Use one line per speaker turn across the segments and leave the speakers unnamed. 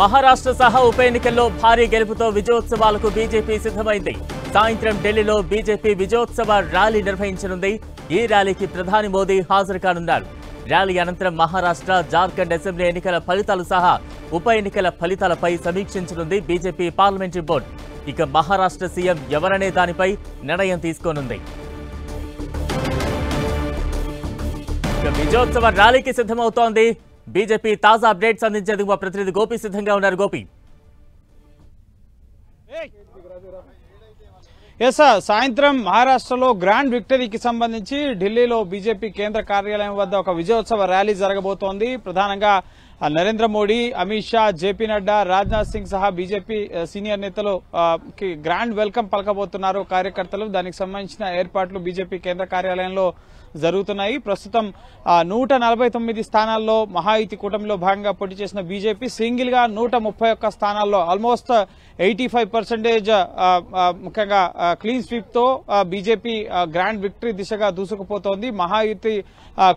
మహారాష్ట్ర సహా ఉప ఎన్నికల్లో భారీ గెలుపుతో విజయోత్సవాలకు బీజేపీ సిద్ధమైంది. సాయంత్రం ఢిల్లీలో బీజేపీ విజయోత్సవ ర్యాలీ నిర్వహించనుంది. ఈ ర్యాలీకి ప్రధాని మోదీ హాజరు కానున్నారు. ర్యాలీ అనంతరం మహారాష్ట్ర, జార్ఖండ్ అసెంబ్లీ ఎన్నికల ఫలితాలు సహా ఉప ఎన్నికల ఫలితాలపై సమీక్షించనుంది బీజేపీ పార్లమెంటరీ బోర్డు. ఇక మహారాష్ట్ర సీఎం ఎవరనే దానిపై నిర్ణయం తీసుకోనుంది. విజయోత్సవ ర్యాలీకి సిద్ధమవుతోంది బీజేపీ. తాజా అప్డేట్స్ అందించేందుకు మా ప్రతినిధి గోపి సిద్ధంగా ఉన్నారు. గోపి,
సాయంత్రం మహారాష్ట్రలో గ్రాండ్ విక్టరీకి సంబంధించి ఢిల్లీలో బీజేపీ కేంద్ర కార్యాలయం వద్ద ఒక విజయోత్సవ ర్యాలీ జరగబోతోంది. ప్రధానంగా నరేంద్ర మోడీ, అమిత్ షా, జేపీ నడ్డా, రాజ్నాథ్ సింగ్ సహా బీజేపీ సీనియర్ నేతలు గ్రాండ్ వెల్కమ్ పలకబోతున్నారు కార్యకర్తలు. దానికి సంబంధించిన ఏర్పాట్లు బీజేపీ కేంద్ర కార్యాలయంలో జరుగుతున్నాయి. ప్రస్తుతం 149 స్థానాల్లో మహాయుతి కూటమిలో భాగంగా పోటీ చేసిన బీజేపీ సింగిల్ గా 131 స్థానాల్లో ఆల్మోస్ట్ 85% ముఖ్యంగా క్లీన్ స్వీప్ తో బీజేపీ గ్రాండ్ విక్టరీ దిశగా దూసుకుపోతోంది. మహాయుతి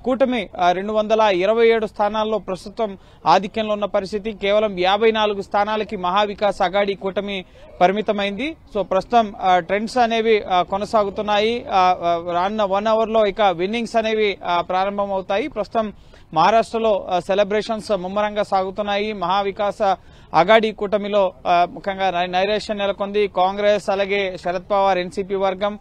కూటమి 227 స్థానాల్లో ప్రస్తుతం ఆధిక్యంలో ఉన్న పరిస్థితి. కేవలం 54 స్థానాలకి మహావికాస్ అఘాడీ కూటమి పరిమితమైంది. సో ప్రస్తుతం ట్రెండ్స్ అనేవి కొనసాగుతున్నాయి. రానున్న 1 అవర్ లో ఇక విన్నింగ్స్ అనేవి ప్రారంభమవుతాయి. ప్రస్తుతం మహారాష్ట్రలో సెలబ్రేషన్స్ ముమ్మరంగా సాగుతున్నాయి. మహావికాస అఘాడీ కూటమిలో ముఖ్యంగా నైరాశ్యం నెలకొంది. కాంగ్రెస్, అలాగే శరద్ పవార్ ఎన్సీపీ వర్గం,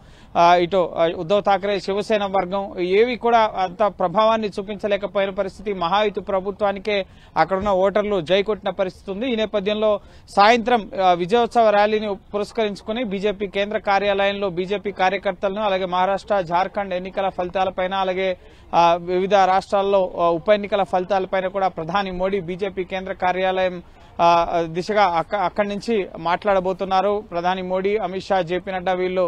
ఇటు ఉద్దవ్ ఠాక్రే శివసేన వర్గం ఏవి కూడా అంత ప్రభావాన్ని చూపించలేకపోయిన పరిస్థితి. మహాయుతి ప్రభుత్వానికే అక్కడున్న ఓటర్లు జై కొట్టిన పరిస్థితి ఉంది. ఈ నేపథ్యంలో సాయంత్రం విజయోత్సవ ర్యాలీని పురస్కరించుకుని బీజేపీ కేంద్ర కార్యాలయంలో బీజేపీ కార్యకర్తలను, అలాగే మహారాష్ట్ర, జార్ఖండ్ ఎన్నికల ఫలితాలపైన, అలాగే వివిధ రాష్ట్రాల్లో ఉప ఎన్నికల ఫలితాలపైన కూడా ప్రధాని మోడీ బీజేపీ కేంద్ర కార్యాలయం దిశగా అక్కడి నుంచి మాట్లాడబోతున్నారు. ప్రధాని మోడీ, అమిత్ షా, జేపీ నడ్డా వీళ్లు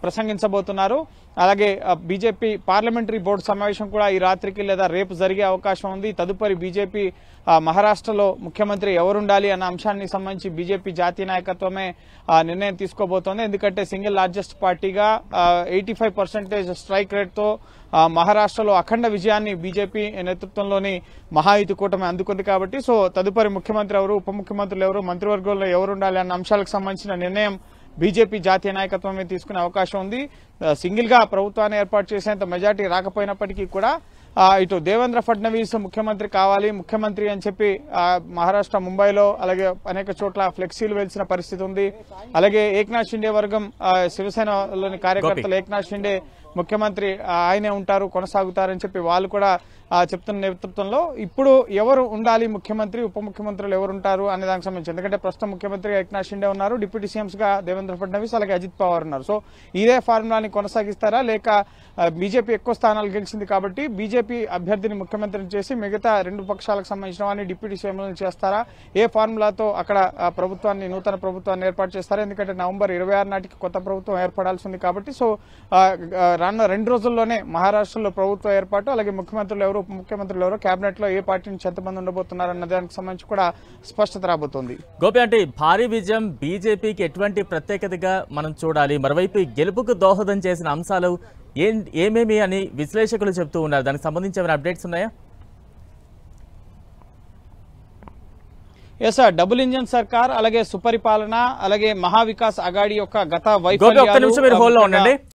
ప్రసంగించబోతున్నారు. అలాగే బీజేపీ పార్లమెంటరీ బోర్డు సమావేశం కూడా ఈ రాత్రికి లేదా రేపు జరిగే అవకాశం ఉంది. తదుపరి బీజేపీ మహారాష్ట్రలో ముఖ్యమంత్రి ఎవరుండాలి అన్న అంశానికి సంబంధించి బీజేపీ జాతీయ నాయకత్వమే నిర్ణయం తీసుకోబోతోంది. ఎందుకంటే సింగిల్ లార్జెస్ట్ పార్టీగా 85% స్ట్రైక్ రేట్ తో మహారాష్ట్రలో అఖండ విజయాన్ని బీజేపీ నేతృత్వంలోని మహాయుతి కూటమి అందుకుంది. కాబట్టి సో తదుపరి ముఖ్యమంత్రి ఎవరు, ఉప ముఖ్యమంత్రులు ఎవరు, మంత్రివర్గంలో ఎవరుండాలి అన్న అంశాలకు సంబంధించిన నిర్ణయం బీజేపీ జాతీయ నాయకత్వమే తీసుకునే అవకాశం ఉంది. సింగిల్ గా ప్రభుత్వాన్ని ఏర్పాటు చేసేంత మెజార్టీ రాకపోయినప్పటికీ కూడా ఇటు దేవేంద్ర ఫడ్నవీస్ ముఖ్యమంత్రి కావాలి, ముఖ్యమంత్రి అని చెప్పి మహారాష్ట్ర ముంబైలో అలాగే అనేక చోట్ల ఫ్లెక్సీలు వెలిసిన పరిస్థితి ఉంది. అలాగే ఏక్నాథ్ షిండే వర్గం, శివసేనలోని కార్యకర్తలు ఏక్నాథ్ షిండే ముఖ్యమంత్రి ఆయనే ఉంటారు, కొనసాగుతారని చెప్పి వాళ్ళు కూడా చెప్తున్న నేతృత్వంలో ఇప్పుడు ఎవరు ఉండాలి ముఖ్యమంత్రి, ఉప ముఖ్యమంత్రులు ఎవరుంటారు అనే దానికి సంబంధించి, ఎందుకంటే ప్రస్తుతం ముఖ్యమంత్రి ఏక్నాథ్ షిండే ఉన్నారు, డిప్యూటీ సీఎంస్ గా దేవేంద్ర ఫడ్నవీస్ అలాగే అజిత్ పవార్ ఉన్నారు. సో ఇదే ఫార్ములాని కొనసాగిస్తారా, లేక బీజేపీ ఎక్కువ స్థానాలు గెలిచింది కాబట్టి బీజేపీ అభ్యర్థిని ముఖ్యమంత్రిని చేసి మిగతా 2 పక్షాలకు సంబంధించిన వారిని డిప్యూటీ సీఎంలను చేస్తారా, ఏ ఫార్ములాతో అక్కడ ప్రభుత్వాన్ని, నూతన ప్రభుత్వాన్ని ఏర్పాటు చేస్తారా? ఎందుకంటే నవంబర్ 26 నాటికి కొత్త ప్రభుత్వం ఏర్పడాల్సి ఉంది కాబట్టి సో రానున్న 2 రోజుల్లోనే మహారాష్ట్రలో ప్రభుత్వ ఏర్పాటు, అలాగే ముఖ్యమంత్రులు ఎవరు, ఉప ముఖ్యమంత్రులు ఎవరు, కేబినెట్ లో ఏ పార్టీ నుంచి ఎంతమంది ఉండబోతున్నారు అన్న దానికి సంబంధించి కూడా స్పష్టత రాబోతోంది.
గోపి, అంటే భారీ విజయం బీజేపీకి ఎటువంటి ప్రత్యేకతగా మనం చూడాలి? మరోవైపు గెలుపుకు దోహదం చేసిన అంశాలు ఏమేమి అని విశ్లేషకులు చెప్తూ ఉన్నారు. దానికి సంబంధించి ఏమైనా అప్డేట్స్ ఉన్నాయా?
సార్, డబుల్ ఇంజన్ సర్కార్, అలాగే సుపరిపాలన, అలాగే మహావికాస్ అఘాడీ యొక్క గత వైఫల్యాలు